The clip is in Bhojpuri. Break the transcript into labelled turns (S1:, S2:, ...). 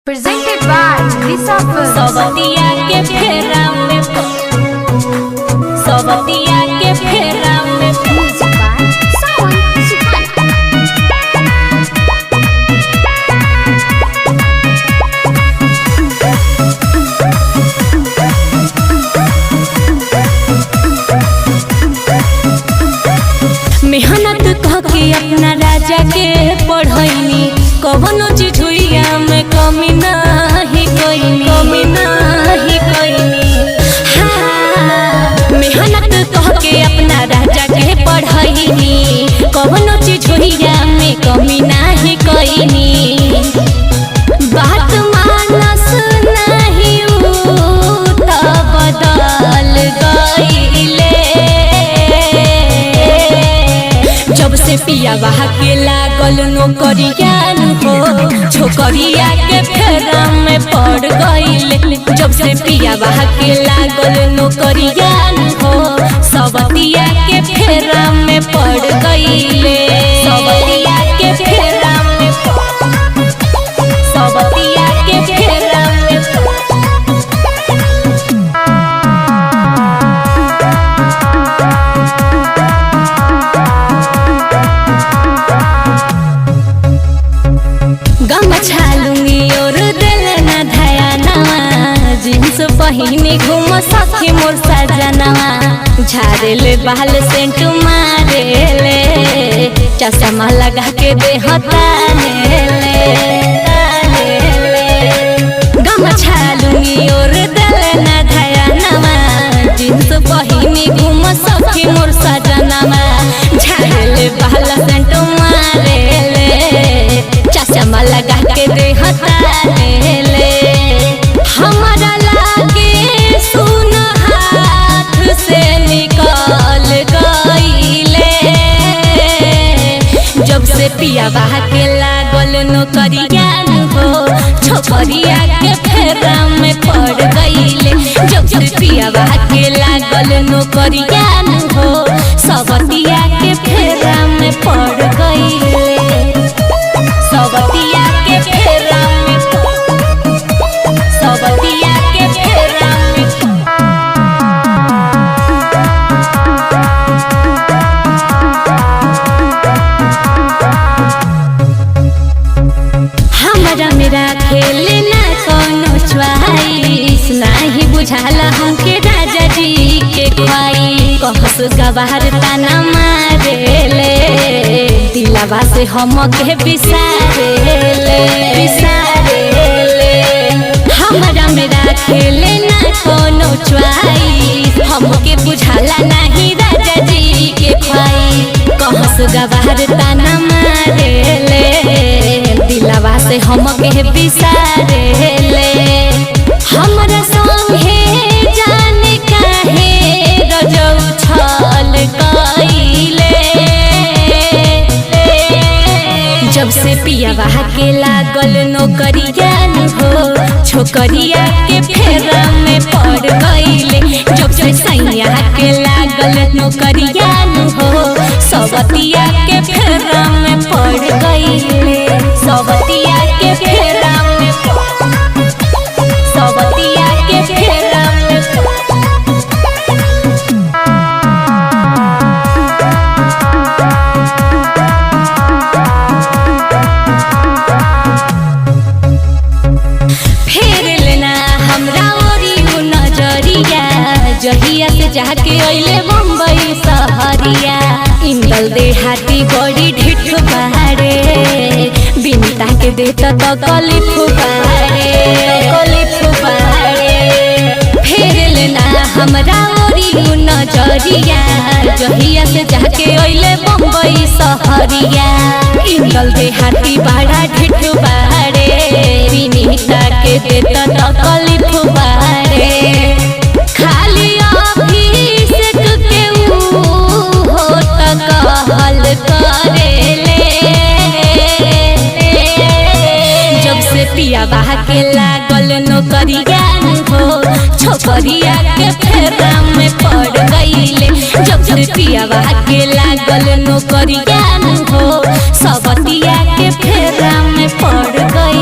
S1: Presented by Lisa Films.
S2: Sobatiya ke phera mein Sobatiya ke phera mein
S1: Music by Sawan Sukan.
S2: मेहनत कह के अपना राजा के पढ़ैनी कवनो चीज हुइया में कमी नाही कोइनी मेहनत कह के अपना राजा के पढ़ैनी कवनो चीज हुइया में कमी नाही कोइनी बात मानस नहीं त बदल गईले जब से पिया बहा के लागल नौकरिया हो छोकरिया के फेरा में पड़ गईले जब से पिया बहा के लागल नौकरिया हो सबतिया के फेरा में पड़ गईले सबतिया के फेरा में सबतिया के फेरा में गमछा लुंगी और दिल न धया नवा जींस पहिने घूम सखी मोर सजनवा झाड़ेले बाल सेंट मारेले चश्मा लगा के देह तानेले गमछा लुंगी और दिल न धया नवा जींस पहिने घूम सखी मोर सजनवा झाड़ेले बाल सेंट मारेले चश्मा लगा के देहताले हमारा लागे सुन हाथ से निकल गईले जब से पिया बहा के लागल नौकरिया हो छोकरिया के फेरा में पड़ गईले जब से पिया बहा के लागल नौकरिया हो सबतिया के फेरा में पड़ गईले सबतिया के फेरा में सबतिया के फेरा में हमरा मेरा खेल ना कोनो च्वाइस नाही बुझाला हमके राजा जी के ख्वाई कहस गवार ताना मारेले दिलवा से हम के बिसारेले हमरा मेरा खेल ना कोनो च्वाइस हमके बुझाला नहीं राजा जी के ख्वाई कहस गवार ताना मारेले दिलवा से हम के बिसारेले हमरा संगे जाने काहे रजौ छल कइले जब से पिया बहा के लागल नौकरिया हो छोकरिया के फेरा में पड़ गईले जब से सैया के लागल नौकरिया हो सबतिया के फेरा में पड़ गईले सबतिया के फेरा में सबतिया के फेरा में फेर लेना हमरा ओरी नजरिया जहिया से जाके अइले बम्बई सहरिया इंदल देहाती बड़ी ढिठ बाड़े बिनता के देता तो कलिफ बाड़े फेर लेना हमरा ओरी नजरिया जहिया से जाके अइले बम्बई सहरिया इंदल देहाती बड़ा ढिठ बाड़े बिनता के देता तो कलिफ बाड़े खाली अभिषेक के हो त कहल करेले जब से पिया बहा के लागल नौकरिया हो छोकरिया के फेरा में पड़ गईले जब से पिया बहा के लागल नौकरिया हो सबतिया के फेरा में पड़ गई।